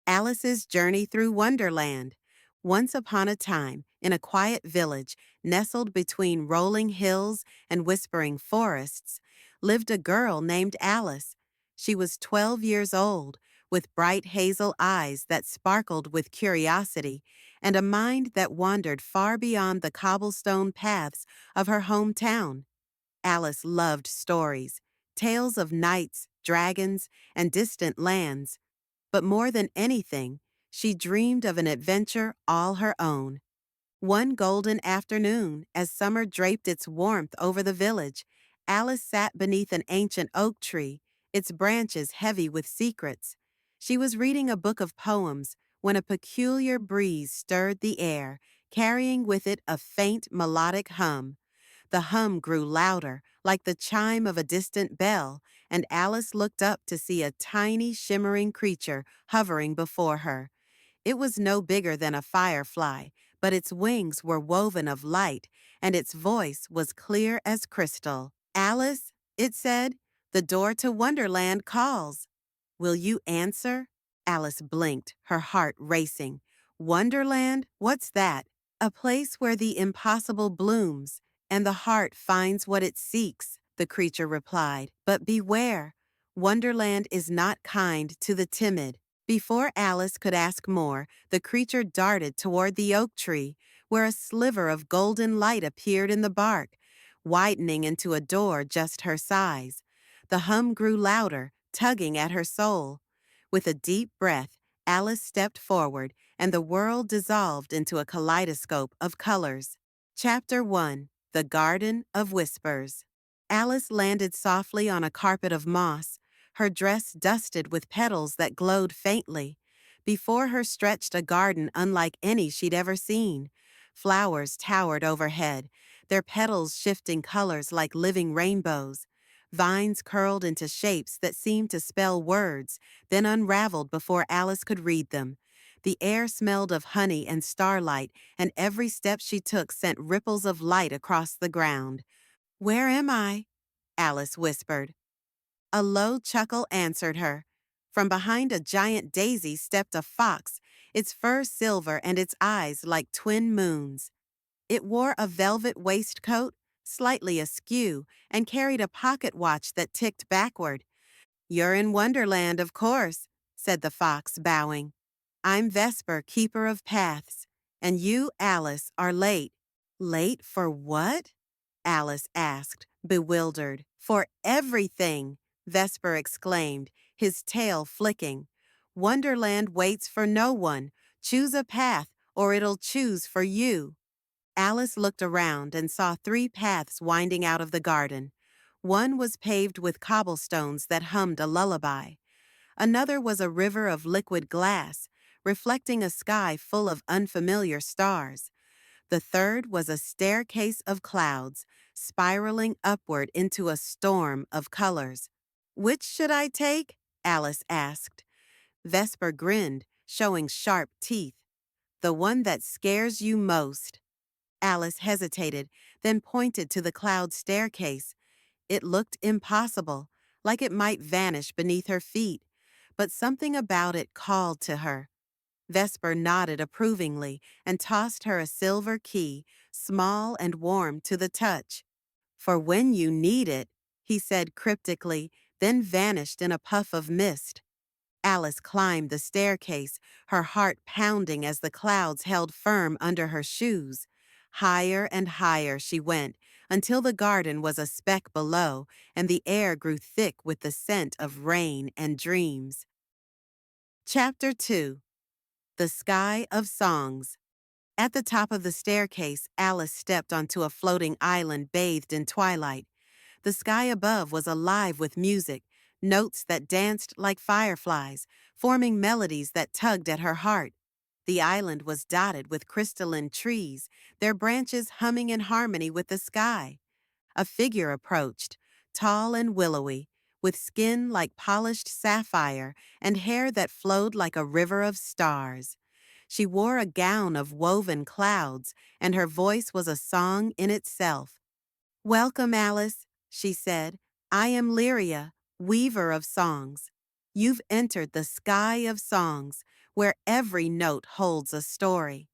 Alice's Journey Through Wonderland. Once upon a time, in a quiet village nestled between rolling hills and whispering forests, lived a girl named Alice. She was 12 years old, with bright hazel eyes that sparkled with curiosity and a mind that wandered far beyond the cobblestone paths of her hometown. Alice loved stories, tales of knights, dragons, and distant lands. But more than anything, she dreamed of an adventure all her own. One golden afternoon, as summer draped its warmth over the village, Alice sat beneath an ancient oak tree, its branches heavy with secrets. She was reading a book of poems when a peculiar breeze stirred the air, carrying with it a faint melodic hum. The hum grew louder, like the chime of a distant bell, and Alice looked up to see a tiny, shimmering creature hovering before her. It was no bigger than a firefly, but its wings were woven of light, and its voice was clear as crystal. "Alice," it said, "the door to Wonderland calls. Will you answer?" Alice blinked, her heart racing. "Wonderland? What's that?" "A place where the impossible blooms, and the heart finds what it seeks," the creature replied. "But beware, Wonderland is not kind to the timid." Before Alice could ask more, the creature darted toward the oak tree, where a sliver of golden light appeared in the bark, widening into a door just her size. The hum grew louder, tugging at her soul. With a deep breath, Alice stepped forward, and the world dissolved into a kaleidoscope of colors. Chapter 1. The Garden of Whispers. Alice landed softly on a carpet of moss, her dress dusted with petals that glowed faintly. Before her stretched a garden unlike any she'd ever seen. Flowers towered overhead, their petals shifting colors like living rainbows. Vines curled into shapes that seemed to spell words, then unraveled before Alice could read them. The air smelled of honey and starlight, and every step she took sent ripples of light across the ground. "Where am I?" Alice whispered. A low chuckle answered her. From behind a giant daisy stepped a fox, its fur silver and its eyes like twin moons. It wore a velvet waistcoat, slightly askew, and carried a pocket watch that ticked backward. "You're in Wonderland, of course," said the fox, bowing. "I'm Vesper, keeper of paths, and you, Alice, are late." "Late for what?" Alice asked, bewildered. "For everything," Vesper exclaimed, his tail flicking. "Wonderland waits for no one. Choose a path, or it'll choose for you." Alice looked around and saw 3 paths winding out of the garden. One was paved with cobblestones that hummed a lullaby. Another was a river of liquid glass, reflecting a sky full of unfamiliar stars. The third was a staircase of clouds, spiraling upward into a storm of colors. "Which should I take?" Alice asked. Vesper grinned, showing sharp teeth. "The one that scares you most." Alice hesitated, then pointed to the cloud staircase. It looked impossible, like it might vanish beneath her feet, but something about it called to her. Vesper nodded approvingly and tossed her a silver key, small and warm to the touch. "For when you need it," he said cryptically, then vanished in a puff of mist. Alice climbed the staircase, her heart pounding as the clouds held firm under her shoes. Higher and higher she went, until the garden was a speck below, and the air grew thick with the scent of rain and dreams. Chapter 2. The Sky of Songs. At the top of the staircase, Alice stepped onto a floating island bathed in twilight. The sky above was alive with music, notes that danced like fireflies, forming melodies that tugged at her heart. The island was dotted with crystalline trees, their branches humming in harmony with the sky. A figure approached, tall and willowy, with skin like polished sapphire and hair that flowed like a river of stars. She wore a gown of woven clouds, and her voice was a song in itself. "Welcome, Alice," she said. "I am Lyria, weaver of songs. You've entered the sky of songs, where every note holds a story.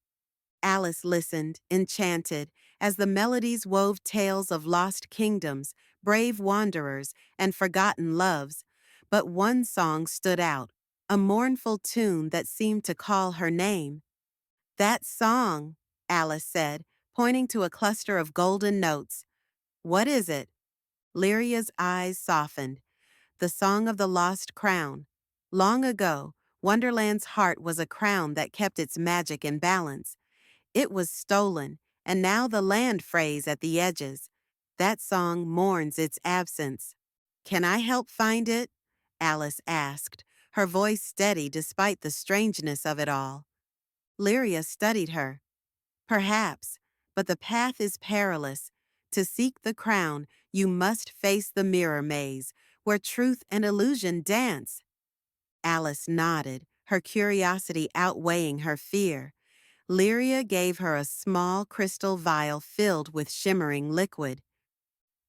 Alice listened, enchanted, as the melodies wove tales of lost kingdoms, brave wanderers, and forgotten loves. But one song stood out, a mournful tune that seemed to call her name. That song, Alice said, pointing to a cluster of golden notes. What is it? Lyria's eyes softened. The Song of the Lost Crown. Long ago, Wonderland's heart was a crown that kept its magic in balance. It was stolen, and now the land frays at the edges. That song mourns its absence. Can I help find it? Alice asked, her voice steady despite the strangeness of it all. Lyria studied her. Perhaps, but the path is perilous. To seek the crown, you must face the mirror maze, where truth and illusion dance. Alice nodded, her curiosity outweighing her fear. Lyria gave her a small crystal vial filled with shimmering liquid.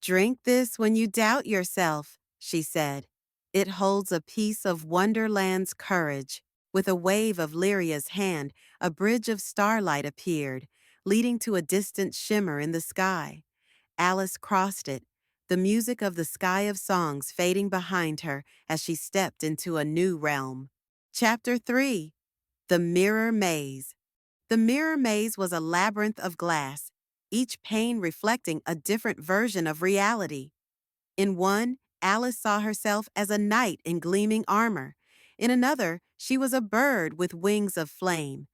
Drink this when you doubt yourself, she said. It holds a piece of Wonderland's courage. With a wave of Lyria's hand, a bridge of starlight appeared, leading to a distant shimmer in the sky. Alice crossed it, the music of the sky of songs fading behind her as she stepped into a new realm. Chapter 3. The Mirror Maze. The mirror maze was a labyrinth of glass, each pane reflecting a different version of reality. In one, Alice saw herself as a knight in gleaming armor. In another, she was a bird with wings of flame.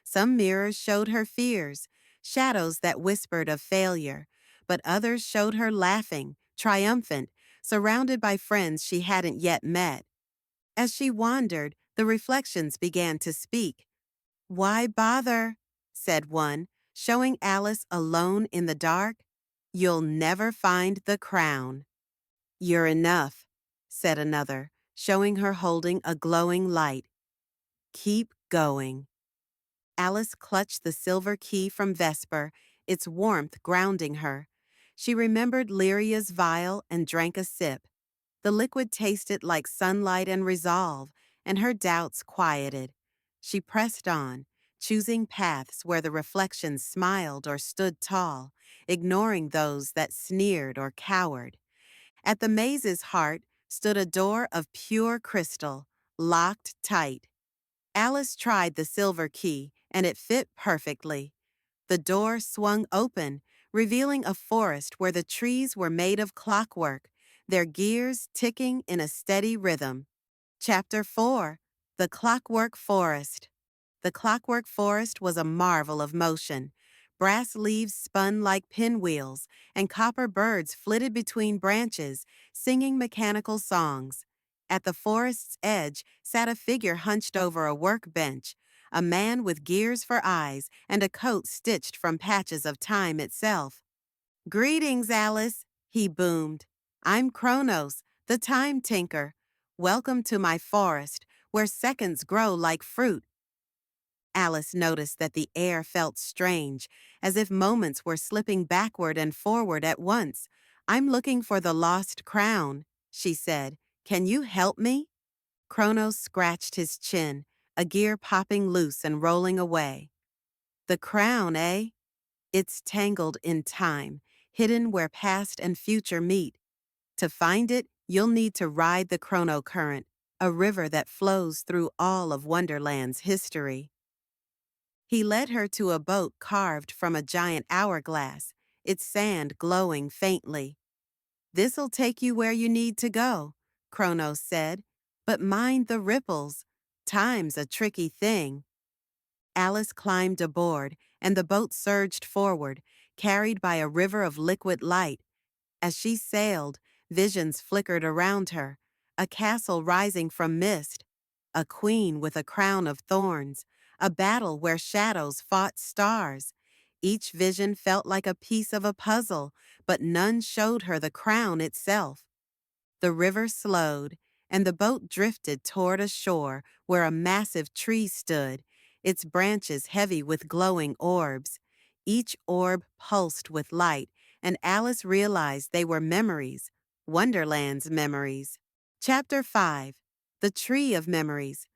Some mirrors showed her fears, shadows that whispered of failure, but others showed her laughing, triumphant, surrounded by friends she hadn't yet met. As she wandered, the reflections began to speak. "Why bother?" said one, showing Alice alone in the dark. "You'll never find the crown." "You're enough," said another, showing her holding a glowing light. "Keep going." Alice clutched the silver key from Vesper, its warmth grounding her. She remembered Lyria's vial and drank a sip. The liquid tasted like sunlight and resolve, and her doubts quieted. She pressed on, choosing paths where the reflections smiled or stood tall, ignoring those that sneered or cowered. At the maze's heart stood a door of pure crystal, locked tight. Alice tried the silver key, and it fit perfectly. The door swung open, revealing a forest where the trees were made of clockwork, their gears ticking in a steady rhythm. Chapter 4. The Clockwork Forest. The clockwork forest was a marvel of motion. Brass leaves spun like pinwheels, and copper birds flitted between branches, singing mechanical songs. At the forest's edge sat a figure hunched over a workbench, a man with gears for eyes and a coat stitched from patches of time itself. "Greetings, Alice," he boomed. "I'm Kronos, the time tinker. Welcome to my forest, where seconds grow like fruit." Alice noticed that the air felt strange, as if moments were slipping backward and forward at once. "I'm looking for the lost crown," she said. "Can you help me?" Kronos scratched his chin, a gear popping loose and rolling away. "The crown, eh? It's tangled in time, hidden where past and future meet. To find it, you'll need to ride the chrono current, a river that flows through all of Wonderland's history." He led her to a boat carved from a giant hourglass, its sand glowing faintly. "This'll take you where you need to go," Kronos said, "but mind the ripples. Time's a tricky thing." Alice climbed aboard, and the boat surged forward, carried by a river of liquid light. As she sailed, visions flickered around her, a castle rising from mist, a queen with a crown of thorns, a battle where shadows fought stars. Each vision felt like a piece of a puzzle, but none showed her the crown itself. The river slowed, and the boat drifted toward a shore where a massive tree stood, its branches heavy with glowing orbs. Each orb pulsed with light, and Alice realized they were memories, Wonderland's memories. Chapter 5. The Tree of Memories.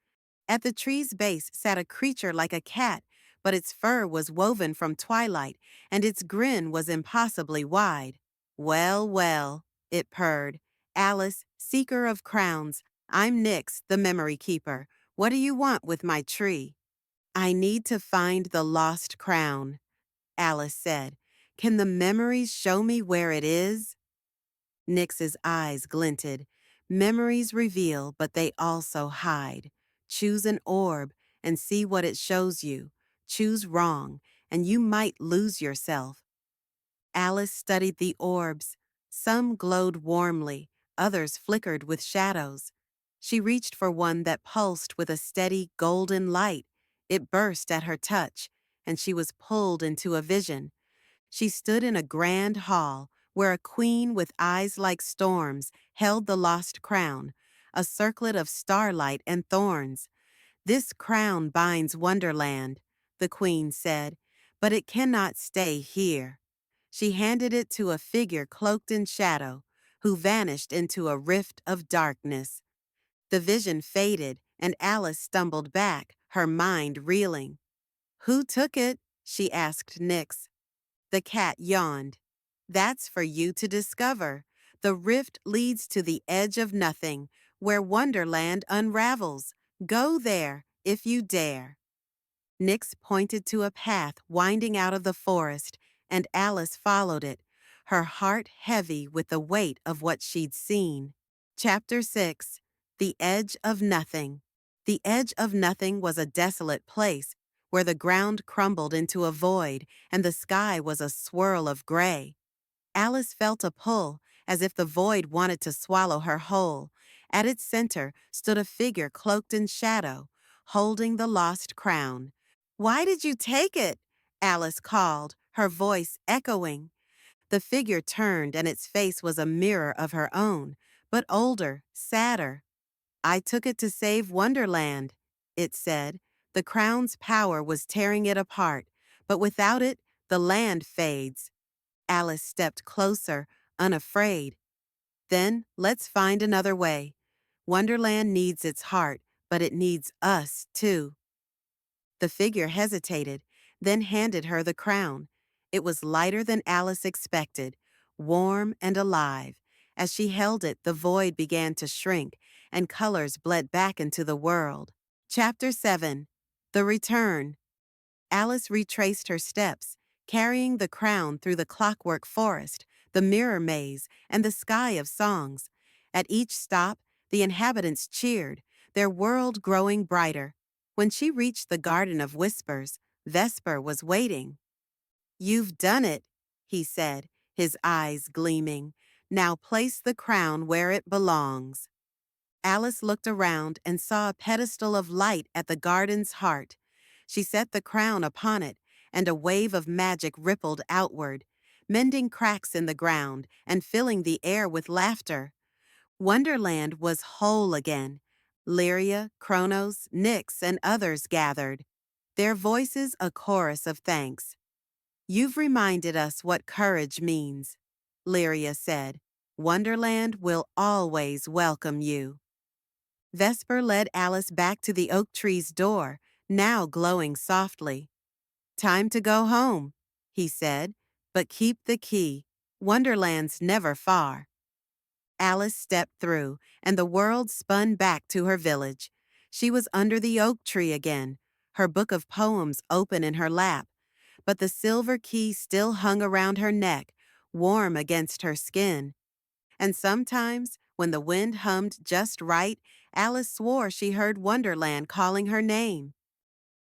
At the tree's base sat a creature like a cat, but its fur was woven from twilight, and its grin was impossibly wide. Well, well, it purred. Alice, seeker of crowns, I'm Nyx, the memory keeper. What do you want with my tree? I need to find the lost crown, Alice said. Can the memories show me where it is? Nyx's eyes glinted. Memories reveal, but they also hide. Choose an orb and see what it shows you. Choose wrong, and you might lose yourself. Alice studied the orbs. Some glowed warmly, others flickered with shadows. She reached for one that pulsed with a steady golden light. It burst at her touch, and she was pulled into a vision. She stood in a grand hall where a queen with eyes like storms held the lost crown, a circlet of starlight and thorns. This crown binds Wonderland, the queen said, but it cannot stay here. She handed it to a figure cloaked in shadow, who vanished into a rift of darkness. The vision faded, and Alice stumbled back, her mind reeling. Who took it? She asked Nyx. The cat yawned. That's for you to discover. The rift leads to the edge of nothing, where Wonderland unravels. Go there, if you dare. Nyx pointed to a path winding out of the forest, and Alice followed it, her heart heavy with the weight of what she'd seen. Chapter 6. The Edge of Nothing. The edge of nothing was a desolate place, where the ground crumbled into a void and the sky was a swirl of gray. Alice felt a pull, as if the void wanted to swallow her whole. At its center stood a figure cloaked in shadow, holding the lost crown. Why did you take it? Alice called, her voice echoing. The figure turned, and its face was a mirror of her own, but older, sadder. I took it to save Wonderland, it said. The crown's power was tearing it apart, but without it, the land fades. Alice stepped closer, unafraid. Then let's find another way. Wonderland needs its heart, but it needs us, too. The figure hesitated, then handed her the crown. It was lighter than Alice expected, warm and alive. As she held it, the void began to shrink, and colors bled back into the world. Chapter 7. The Return. Alice retraced her steps, carrying the crown through the clockwork forest, the mirror maze, and the sky of songs. At each stop, the inhabitants cheered, their world growing brighter. When she reached the Garden of Whispers, Vesper was waiting. You've done it, he said, his eyes gleaming. Now place the crown where it belongs. Alice looked around and saw a pedestal of light at the garden's heart. She set the crown upon it, and a wave of magic rippled outward, mending cracks in the ground and filling the air with laughter. Wonderland was whole again. Lyria, Kronos, Nyx, and others gathered, their voices a chorus of thanks. You've reminded us what courage means, Lyria said. Wonderland will always welcome you. Vesper led Alice back to the oak tree's door, now glowing softly. Time to go home, he said, but keep the key. Wonderland's never far. Alice stepped through, and the world spun back to her village. She was under the oak tree again, her book of poems open in her lap, but the silver key still hung around her neck, warm against her skin. And sometimes, when the wind hummed just right, Alice swore she heard Wonderland calling her name.